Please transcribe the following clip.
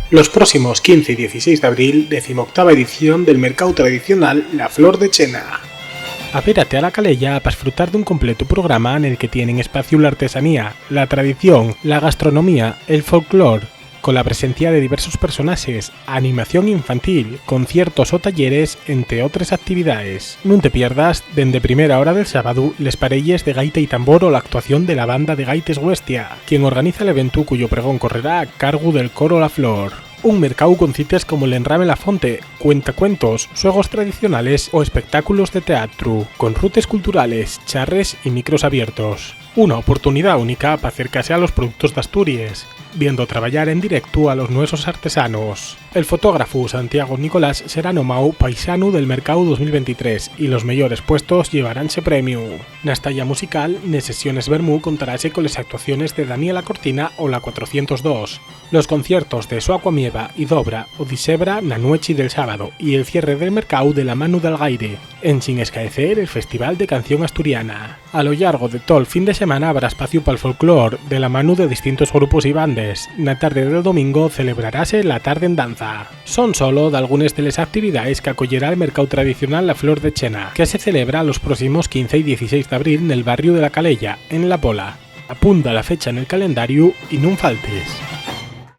Los próximos 15 y 16 de abril, 18ª edición del mercado tradicional La Flor de Chena. Apérate a la Calella para disfrutar de un completo programa en el que tienen espacio la artesanía, la tradición, la gastronomía, el folclore, con la presencia de diversos personajes, animación infantil, conciertos o talleres, entre otras actividades. No te pierdas, desde primera hora del sábado, les parelles de gaita y tambor o la actuación de la banda de Gaites Huestia, quien organiza el evento cuyo pregón correrá a cargo del coro La Flor. Un mercado con citas como el Enrame La Fonte, cuentacuentos, juegos tradicionales o espectáculos de teatro, con rutes culturales, charres y micros abiertos. Una oportunidad única para acercarse a los productos de Asturias, viendo trabajar en directo a los nuestros artesanos. El fotógrafo Santiago Nicolás será nombrado paisano del mercado 2023 y los mejores puestos llevaránse premio. Na estalla musical, ne sesiones Bermú contaráse con las actuaciones de Daniela Cortina o la 402, los conciertos de Soacuamieva y Dobra o Disebra na noche del sábado y el cierre del mercado de la Manu del Gaire, en sin escaecer el Festival de Canción Asturiana. A lo largo de todo el fin de semana habrá espacio para el folclore de la mano de distintos grupos y bandes. Na tarde del domingo celebrarase la tarde en danza. Son solo de algunas de las actividades que acogerá el mercado tradicional La Flor de Chena, que se celebra los próximos 15 y 16 de abril en el barrio de la Calella, en La Pola. Apunta la fecha en el calendario y no faltes.